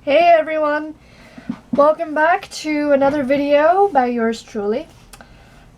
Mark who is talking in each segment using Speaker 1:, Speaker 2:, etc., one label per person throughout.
Speaker 1: Hey everyone! Welcome back to another video by yours truly.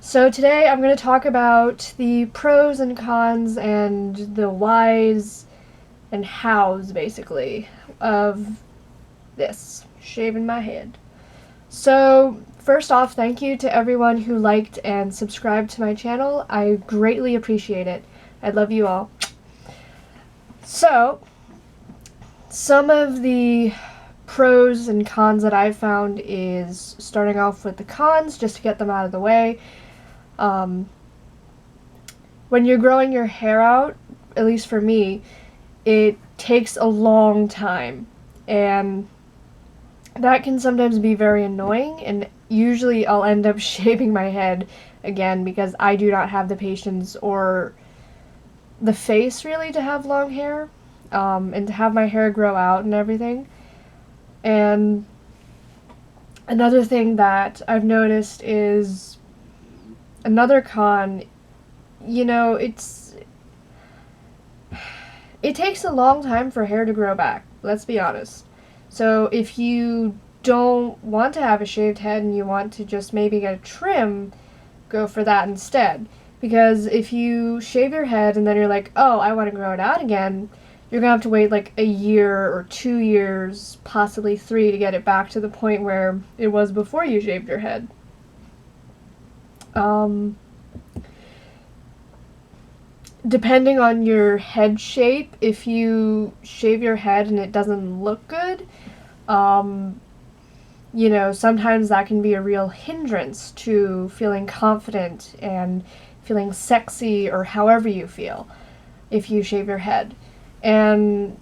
Speaker 1: So today I'm going to talk about the pros and cons and the whys and hows, basically, of this, shaving my head. So first off, thank you to everyone who liked and subscribed to my channel. I greatly appreciate it. I love you all. So, some of the pros and cons that I've found is starting off with the cons, just to get them out of the way. When you're growing your hair out, at least for me, it takes a long time, and that can sometimes be very annoying, and usually I'll end up shaving my head again because I do not have the patience or the face really to have long hair, and to have my hair grow out and everything. And another thing that I've noticed is another con, it takes a long time for hair to grow back, let's be honest. So if you don't want to have a shaved head and you want to just maybe get a trim, go for that instead. Because if you shave your head and then you're like, oh, I want to grow it out again, you're going to have to wait like a year or 2 years, possibly 3, to get it back to the point where it was before you shaved your head. Depending on your head shape, if you shave your head and it doesn't look good, sometimes that can be a real hindrance to feeling confident and feeling sexy or however you feel if you shave your head. And,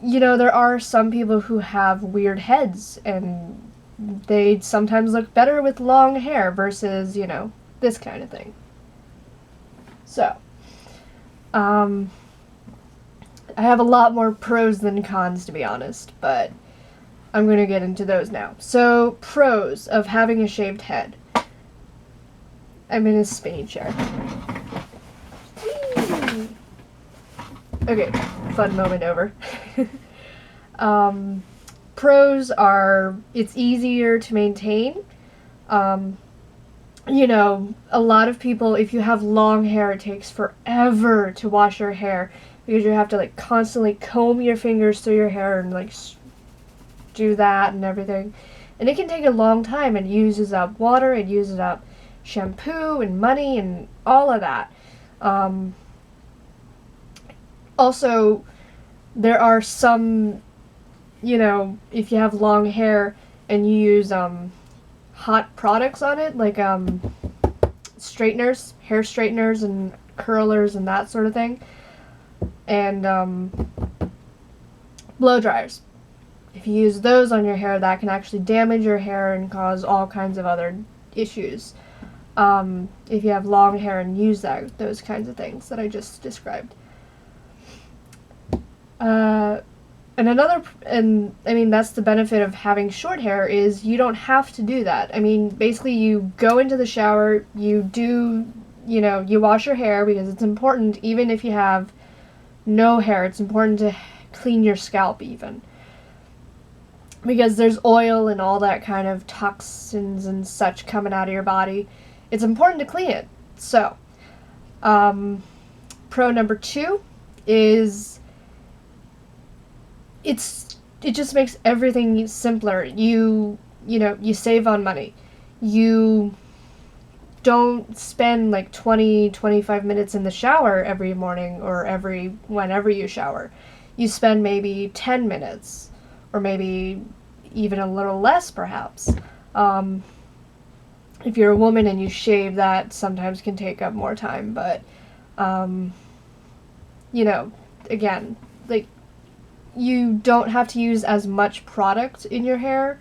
Speaker 1: there are some people who have weird heads, and they sometimes look better with long hair versus, this kind of thing. So, I have a lot more pros than cons, to be honest, but I'm going to get into those now. So, pros of having a shaved head. I'm in a spinny chair. Okay, fun moment over. Pros are, it's easier to maintain. A lot of people, if you have long hair, it takes forever to wash your hair because you have to constantly comb your fingers through your hair and do that and everything. And it can take a long time and uses up water, it uses up shampoo and money and all of that. Also, there are some, if you have long hair and you use hot products on it, like straighteners, hair straighteners and curlers and that sort of thing, and blow dryers. If you use those on your hair, that can actually damage your hair and cause all kinds of other issues. If you have long hair and use those kinds of things that I just described. That's the benefit of having short hair, is you don't have to do that. Basically you go into the shower, you wash your hair because it's important. Even if you have no hair, it's important to clean your scalp even. Because there's oil and all that kind of toxins and such coming out of your body. It's important to clean it. So, pro number 2 is it just makes everything simpler. You save on money. You don't spend 20-25 minutes in the shower every morning or whenever you shower. You spend maybe 10 minutes or maybe even a little less perhaps. If you're a woman and you shave, that sometimes can take up more time, but again, you don't have to use as much product in your hair,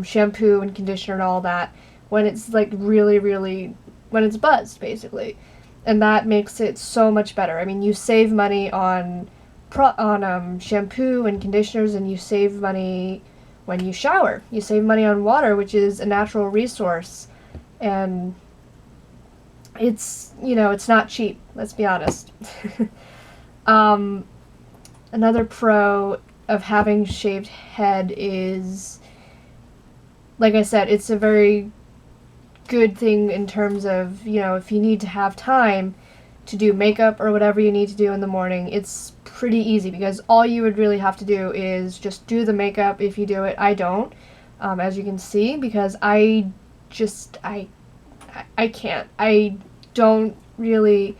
Speaker 1: shampoo and conditioner and all that, when it's really, when it's buzzed, basically. And that makes it so much better. You save money on shampoo and conditioners, and you save money when you shower. You save money on water, which is a natural resource, and it's not cheap, let's be honest. Another pro of having shaved head is, like I said, it's a very good thing in terms of, if you need to have time to do makeup or whatever you need to do in the morning, it's pretty easy because all you would really have to do is just do the makeup if you do it. I don't, as you can see, because I can't. I don't really.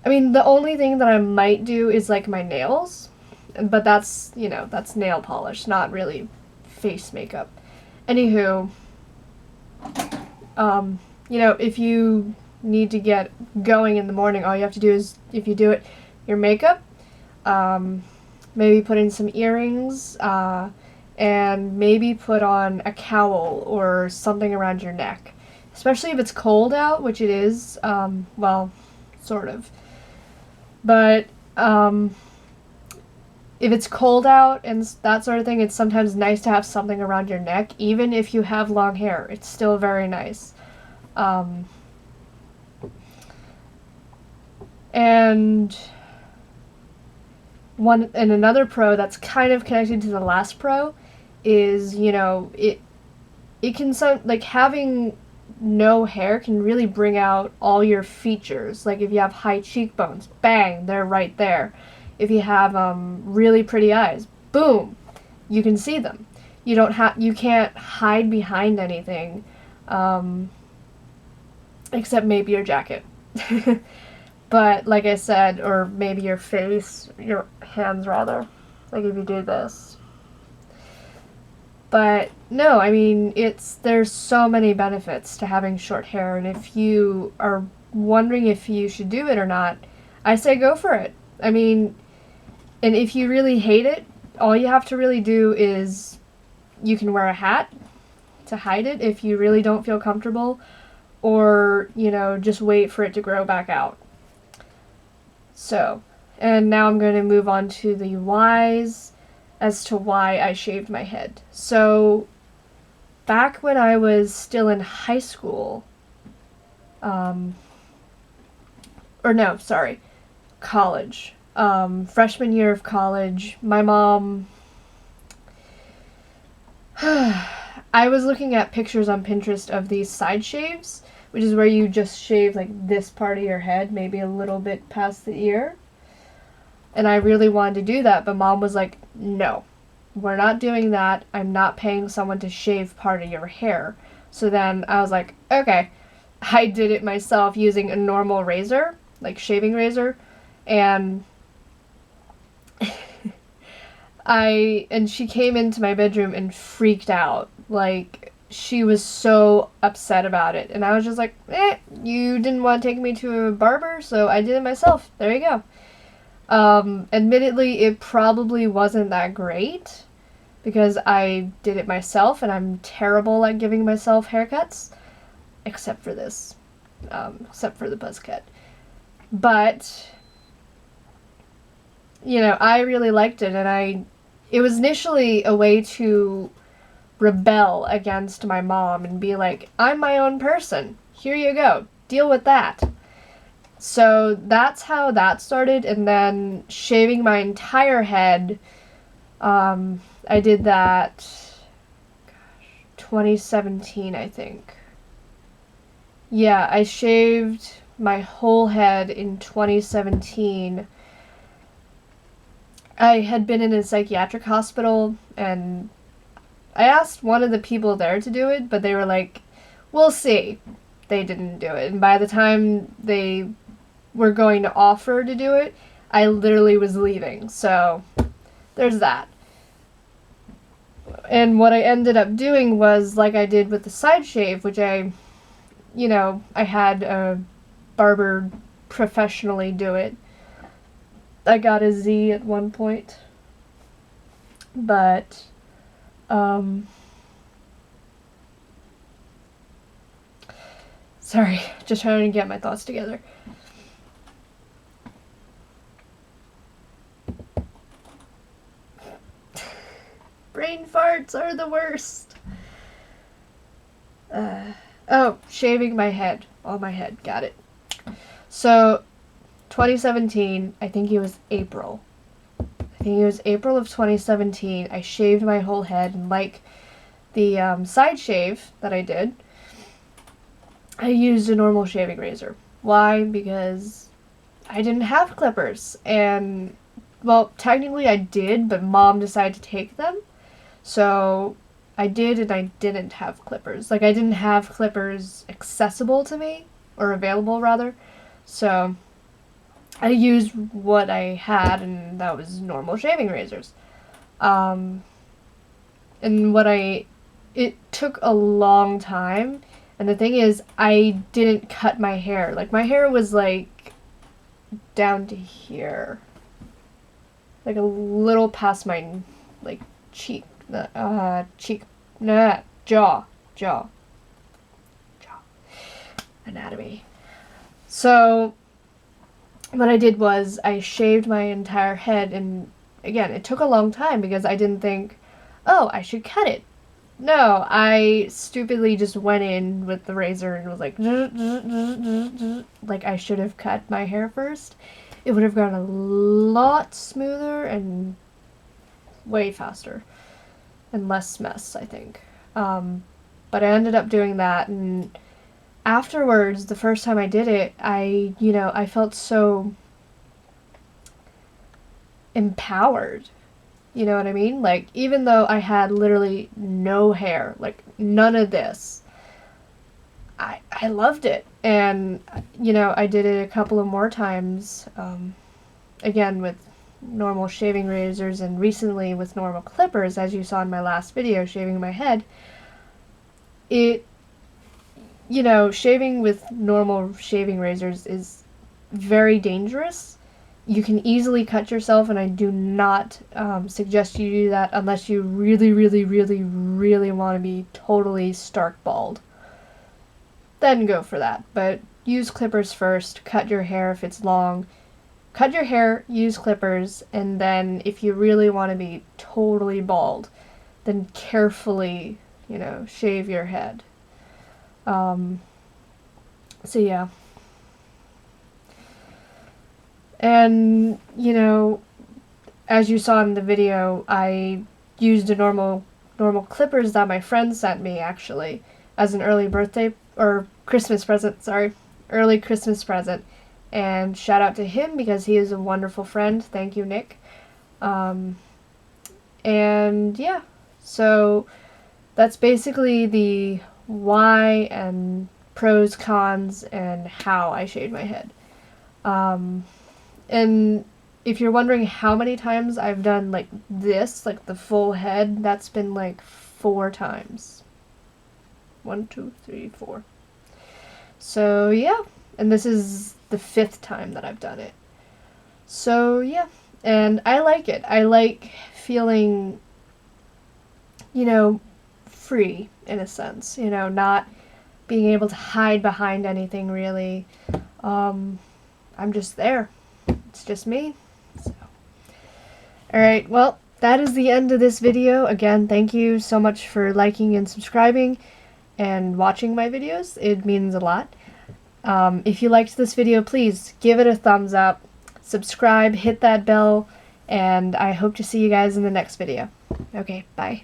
Speaker 1: I mean, the only thing that I might do is like my nails, but that's nail polish, not really face makeup. Anywho, if you need to get going in the morning, all you have to do is, if you do it, your makeup, maybe put in some earrings, and maybe put on a cowl or something around your neck. Especially if it's cold out, which it is, well, sort of. But, if it's cold out and that sort of thing, it's sometimes nice to have something around your neck. Even if you have long hair, it's still very nice. And another pro that's kind of connected to the last pro is, it can sound like having no hair can really bring out all your features. Like if you have high cheekbones, bang, they're right there. If you have really pretty eyes, boom, you can see them. You can't hide behind anything, except maybe your jacket. But like I said, or maybe your face, your hands rather, like if you do this. But no, I mean, there's so many benefits to having short hair, and if you are wondering if you should do it or not, I say go for it. I mean, and if you really hate it, all you have to really do is you can wear a hat to hide it if you really don't feel comfortable, or, just wait for it to grow back out. So, and now I'm going to move on to the whys as to why I shaved my head. So, back when I was still in high school, college. Freshman year of college, my mom, I was looking at pictures on Pinterest of these side shaves, which is where you just shave like this part of your head, maybe a little bit past the ear. And I really wanted to do that, but Mom was like, no, we're not doing that. I'm not paying someone to shave part of your hair. So then I was like, okay. I did it myself using a normal razor, like shaving razor, and she came into my bedroom and freaked out. Like, she was so upset about it. And I was just like, you didn't want to take me to a barber, so I did it myself. There you go. Admittedly, it probably wasn't that great because I did it myself and I'm terrible at giving myself haircuts, except for this, except for the buzz cut. But, I really liked it, and it was initially a way to rebel against my mom and be like, I'm my own person. Here you go. Deal with that. So that's how that started, and then shaving my entire head, I did that, 2017, I think. Yeah, I shaved my whole head in 2017. I had been in a psychiatric hospital, and I asked one of the people there to do it, but they were like, we'll see. They didn't do it. And by the time they were going to offer to do it, I literally was leaving. So there's that. And what I ended up doing was, like I did with the side shave, which I had a barber professionally do it. I got a Z at one point. But, sorry, just trying to get my thoughts together. Brain farts are the worst. Shaving my head. All my head. Got it. So, 2017, I think it was April. I I think it was April of 2017, I shaved my whole head, and like the side shave that I did, I used a normal shaving razor. Why? Because I didn't have clippers, and, well, technically I did, but Mom decided to take them, so I did, and I didn't have clippers. Like, I didn't have clippers accessible to me, or available, rather, so I used what I had, and that was normal shaving razors. And it took a long time, and the thing is, I didn't cut my hair. Like, my hair was, like, down to here. Like, a little past my, like, jaw anatomy. So, what I did was I shaved my entire head, and again, it took a long time because I didn't think, oh, I should cut it. No, I stupidly just went in with the razor and was like, like I should have cut my hair first. It would have gone a lot smoother and way faster and less mess, I think. But I ended up doing that, and afterwards, the first time I did it, I felt so empowered. You know what I mean? Like, even though I had literally no hair, like, none of this, I loved it. And, I did it a couple of more times, again, with normal shaving razors, and recently with normal clippers, as you saw in my last video, shaving my head. Shaving with normal shaving razors is very dangerous. You can easily cut yourself, and I do not suggest you do that unless you really, really, really, really want to be totally stark bald. Then go for that. But use clippers first. Cut your hair if it's long. Cut your hair, use clippers, and then if you really want to be totally bald, then carefully, shave your head. So yeah. And, as you saw in the video, I used a normal clippers that my friend sent me, actually, as an early Christmas present. And shout out to him because he is a wonderful friend. Thank you, Nick. And yeah, so that's basically the why and pros, cons, and how I shaved my head. And if you're wondering how many times I've done like this, like the full head, that's been like 4 times. 1, 2, 3, 4. So yeah, and this is the 5th time that I've done it. So yeah, and I like it. I like feeling, free in a sense, not being able to hide behind anything really. I'm just there. It's just me. So. Alright, well, that is the end of this video. Again, thank you so much for liking and subscribing and watching my videos. It means a lot. If you liked this video, please give it a thumbs up, subscribe, hit that bell, and I hope to see you guys in the next video. Okay, bye.